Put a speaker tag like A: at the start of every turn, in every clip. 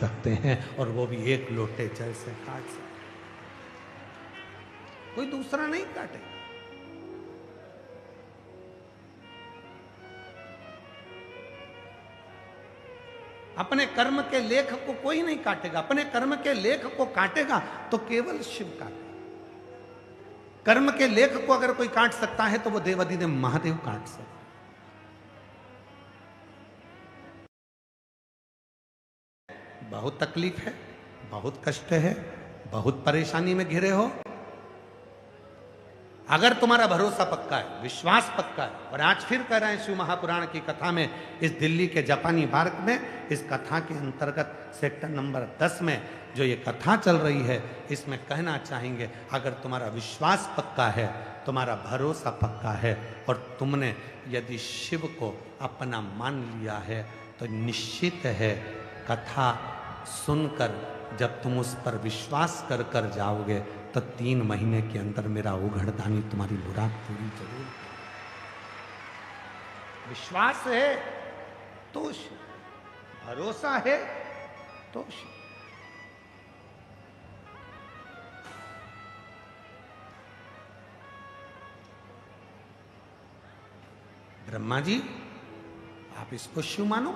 A: सकते हैं, और वो भी एक लोटे जल से काट सकते हैं, कोई दूसरा नहीं काटेगा। अपने कर्म के लेख को कोई नहीं काटेगा, अपने कर्म के लेख को काटेगा तो केवल शिव काटेगा। कर्म के लेख को अगर कोई काट सकता है तो वो देवाधिदेव महादेव काट सकते। बहुत तकलीफ है, बहुत कष्ट है, बहुत परेशानी में घिरे हो, अगर तुम्हारा भरोसा पक्का है, विश्वास पक्का है, और आज फिर कह रहे हैं शिव महापुराण की कथा में, इस दिल्ली के जापानी पार्क में, इस कथा के अंतर्गत सेक्टर नंबर 10 में जो ये कथा चल रही है, इसमें कहना चाहेंगे, अगर तुम्हारा विश्वास पक्का है, तुम्हारा भरोसा पक्का है, और तुमने यदि शिव को अपना मान लिया है, तो निश्चित है कथा सुनकर जब तुम उस पर विश्वास कर कर जाओगे तो 3 महीने के अंदर मेरा उघड़दानी तुम्हारी मुराद पूरी जरूर। विश्वास है तो शिव, भरोसा है तो शिव। ब्रह्मा जी आप इसको शिव मानो।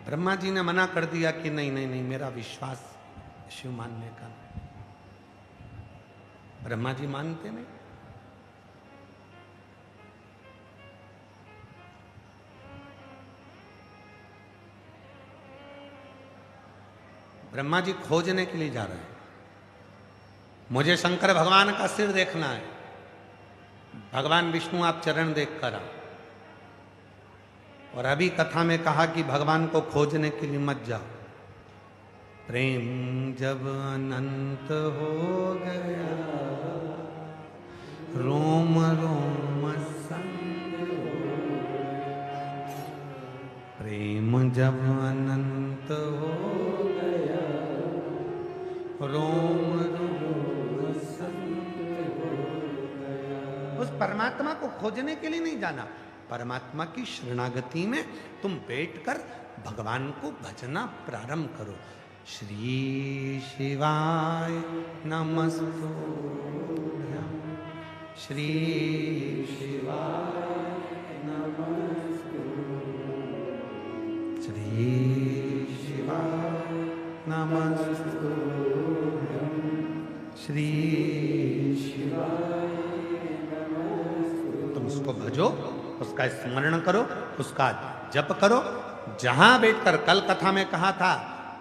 A: ब्रह्मा जी ने मना कर दिया कि नहीं नहीं नहीं, मेरा विश्वास शिव मानने का। ब्रह्मा जी मानते नहीं। ब्रह्मा जी खोजने के लिए जा रहे हैं, मुझे शंकर भगवान का सिर देखना है। भगवान विष्णु आप चरण देख कर आओ। और अभी कथा में कहा कि भगवान को खोजने के लिए मत जाओ। प्रेम जब अनंत हो गया, रोम रोम संग हो गया। प्रेम जब अनंत हो गया, रोम रोम संग हो गया। उस परमात्मा को खोजने के लिए नहीं जाना, परमात्मा की शरणागति में तुम बैठकर भगवान को भजना प्रारंभ करो। श्री शिवाय नमस्तुभ्यं, श्री शिवाय नमस्तुभ्यं, श्री शिवाय नमस्तुभ्यं, श्री शिवाय नमस्तुभ्यं। तुम उसको भजो, उसका स्मरण करो, उसका जप करो। जहां बैठकर, कल कथा में कहा था,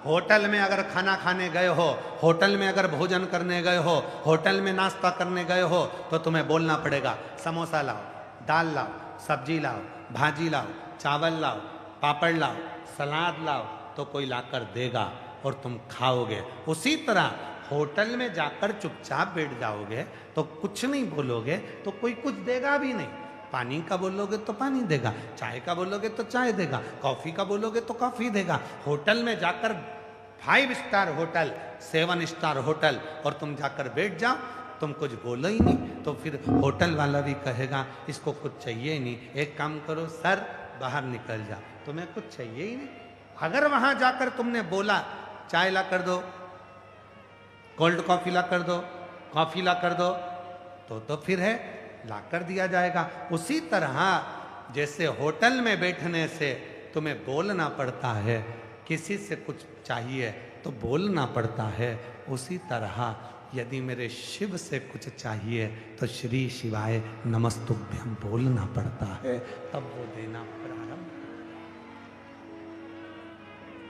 A: होटल में अगर खाना खाने गए हो, होटल में अगर भोजन करने गए हो, होटल में नाश्ता करने गए हो, तो तुम्हें बोलना पड़ेगा समोसा लाओ, दाल लाओ, सब्जी लाओ, भाजी लाओ, चावल लाओ, पापड़ लाओ, सलाद लाओ, तो कोई लाकर देगा और तुम खाओगे। उसी तरह होटल में जाकर चुपचाप बैठ जाओगे तो कुछ नहीं बोलोगे तो कोई कुछ देगा भी नहीं। पानी का बोलोगे तो पानी देगा, चाय का बोलोगे तो चाय देगा, कॉफी का बोलोगे तो कॉफी देगा। होटल में जाकर 5 स्टार होटल, 7 स्टार होटल, और तुम जाकर बैठ जाओ, तुम कुछ बोलो ही नहीं, तो फिर होटल वाला भी कहेगा इसको कुछ चाहिए ही नहीं। एक काम करो सर, बाहर निकल जा, तुम्हें कुछ चाहिए ही नहीं। अगर वहां जाकर तुमने बोला चाय ला कर दो, कोल्ड कॉफी ला कर दो, कॉफी ला कर दो, तो फिर है ला कर दिया जाएगा। उसी तरह जैसे होटल में बैठने से तुम्हें बोलना पड़ता है, किसी से कुछ चाहिए तो बोलना पड़ता है, उसी तरह यदि मेरे शिव से कुछ चाहिए तो श्री शिवाय नमस्तुभ्यं बोलना पड़ता है, तब वो देना प्रारंभ,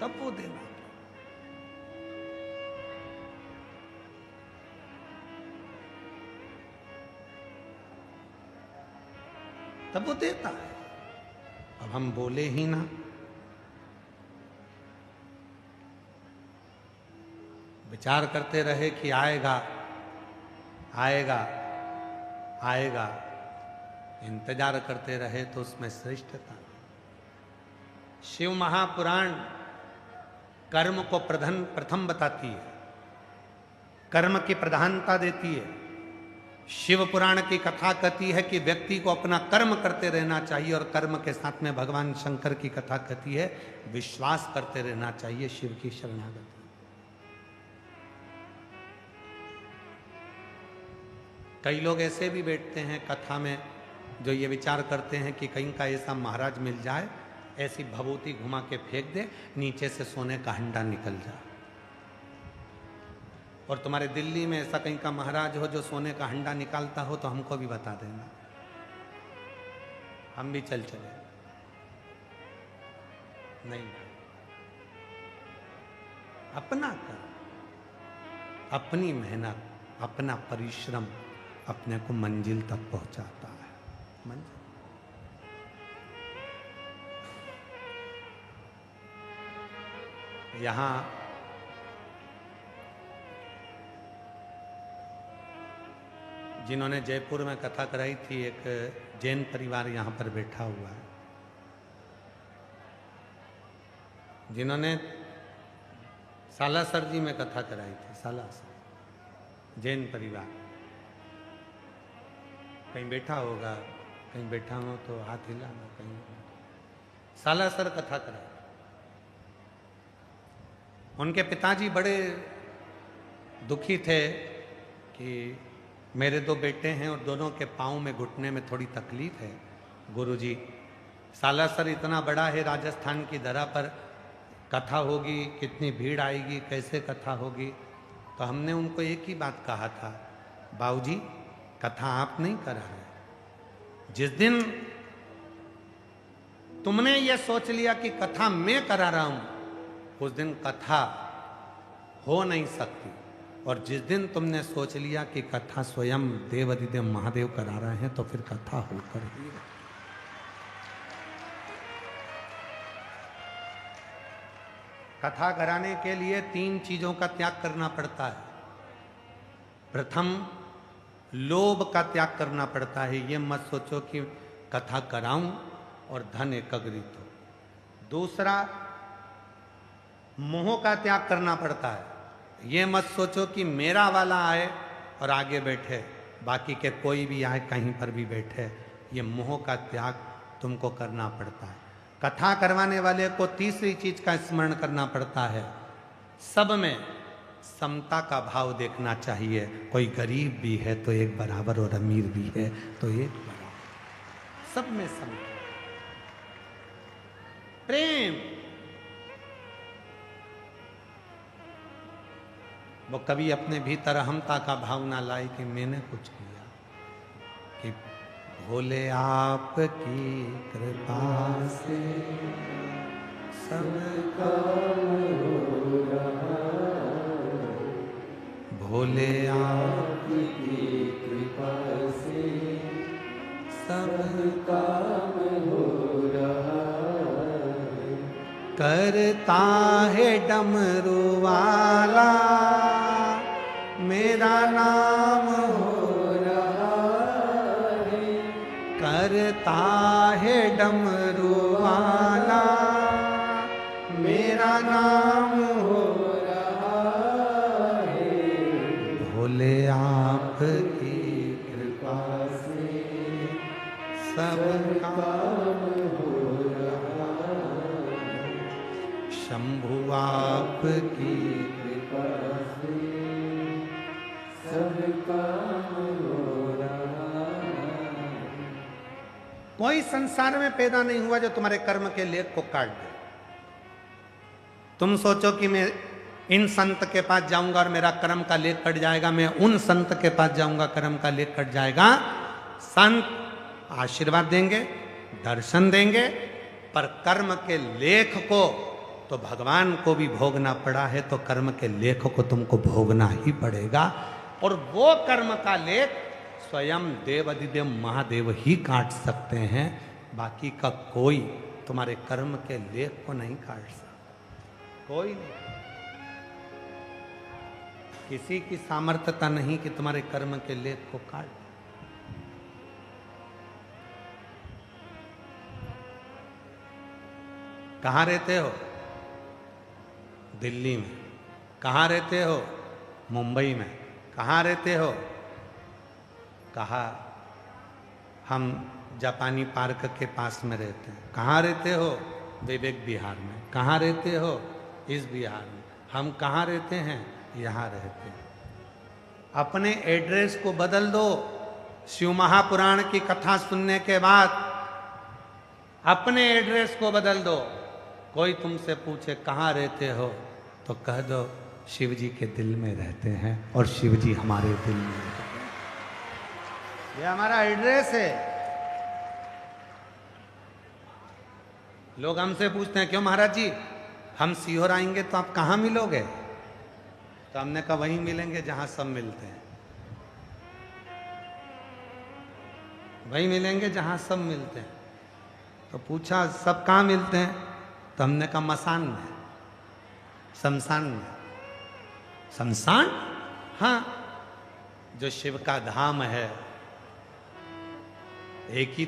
A: तब वो देना। तब वो देता है। अब हम बोले ही ना, विचार करते रहे कि आएगा आएगा आएगा, इंतजार करते रहे तो उसमें श्रेष्ठता। शिव महापुराण कर्म को प्रथम बताती है, कर्म की प्रधानता देती है। शिव पुराण की कथा कहती है कि व्यक्ति को अपना कर्म करते रहना चाहिए, और कर्म के साथ में भगवान शंकर की कथा कहती है विश्वास करते रहना चाहिए, शिव की शरणागति। कई लोग ऐसे भी बैठते हैं कथा में जो ये विचार करते हैं कि कहीं का ऐसा महाराज मिल जाए, ऐसी भभूति घुमा के फेंक दे, नीचे से सोने का हंडा निकल जाए। और तुम्हारे दिल्ली में ऐसा कहीं का महाराज हो जो सोने का हंडा निकालता हो तो हमको भी बता देना, हम भी चल चले। नहीं, अपना कर, अपनी मेहनत, अपना परिश्रम अपने को मंजिल तक पहुंचाता है। मंजिल यहां जिन्होंने जयपुर में कथा कराई थी, एक जैन परिवार यहाँ पर बैठा हुआ है, जिन्होंने सालासर जी में कथा कराई थी। सालासर जैन परिवार, कहीं बैठा होगा, कहीं बैठा हो तो हाथ हिलाना। कहीं सालासर कथा कराई। उनके पिताजी बड़े दुखी थे कि मेरे दो बेटे हैं और दोनों के पाँव में, घुटने में थोड़ी तकलीफ है। गुरुजी, सालासर इतना बड़ा है, राजस्थान की धरा पर कथा होगी, कितनी भीड़ आएगी, कैसे कथा होगी। तो हमने उनको एक ही बात कहा था, बाबूजी कथा आप नहीं करा रहे। जिस दिन तुमने ये सोच लिया कि कथा मैं करा रहा हूं, उस दिन कथा हो नहीं सकती। और जिस दिन तुमने सोच लिया कि कथा स्वयं देवाधिदेव महादेव करा रहे हैं, तो फिर कथा होकर ही। कथा कराने के लिए 3 चीजों का त्याग करना पड़ता है। प्रथम, लोभ का त्याग करना पड़ता है। ये मत सोचो कि कथा कराऊं और धन एकत्रित हो। दूसरा, मोह का त्याग करना पड़ता है। ये मत सोचो कि मेरा वाला आए और आगे बैठे, बाकी के कोई भी आए, कहीं पर भी बैठे। ये मोह का त्याग तुमको करना पड़ता है। कथा करवाने वाले को तीसरी चीज का स्मरण करना पड़ता है, सब में समता का भाव देखना चाहिए। कोई गरीब भी है तो एक बराबर, और अमीर भी है तो एक बराबर, सब में समता, प्रेम। वो कभी अपने भीतर अहमता का भाव ना लाए कि मैंने कुछ किया, कि भोले आपकी कृपा से सब काम हो रहा, भोले आपकी कृपा से सब काम हो रहा, करता है डमरू वाला मेरा नाम हो रहा है, करता है डमरू वाला मेरा नाम हो रहा है, भोले आपकी कृपा से सब काम हो रहा, शंभु आपकी कृपा से सब काम हो रहा। कोई संसार में पैदा नहीं हुआ जो तुम्हारे कर्म के लेख को काट दे। तुम सोचो कि मैं इन संत के पास जाऊंगा और मेरा कर्म का लेख कट जाएगा, मैं उन संत के पास जाऊंगा कर्म का लेख कट जाएगा। संत आशीर्वाद देंगे, दर्शन देंगे, पर कर्म के लेख को तो भगवान को भी भोगना पड़ा है, तो कर्म के लेख को तुमको भोगना ही पड़ेगा। और वो कर्म का लेख स्वयं देवाधिदेव महादेव ही काट सकते हैं, बाकी का कोई तुम्हारे कर्म के लेख को नहीं काट सकता, कोई नहीं। किसी की सामर्थ्यता नहीं कि तुम्हारे कर्म के लेख को काट। कहाँ रहते हो? दिल्ली में। कहाँ रहते हो? मुंबई में। कहाँ रहते हो? कहा हम जापानी पार्क के पास में रहते हैं। कहाँ रहते हो? विवेक विहार में। कहाँ रहते हो? इस विहार में। हम कहाँ रहते हैं? यहाँ रहते हैं। अपने एड्रेस को बदल दो। शिव महापुराण की कथा सुनने के बाद अपने एड्रेस को बदल दो। कोई तुमसे पूछे कहाँ रहते हो तो कह दो शिव जी के दिल में रहते हैं और शिव जी हमारे दिल में रहते हैं। ये हमारा एड्रेस है। लोग हमसे पूछते हैं क्यों महाराज जी हम सीहोर आएंगे तो आप कहाँ मिलोगे? तो हमने कहा वहीं मिलेंगे जहां सब मिलते हैं। वहीं मिलेंगे जहां सब मिलते हैं। तो पूछा सब कहाँ मिलते हैं? तो हमने कहा मसान में, शमशान में। शमशान? हाँ, जो शिव का धाम है। एक ही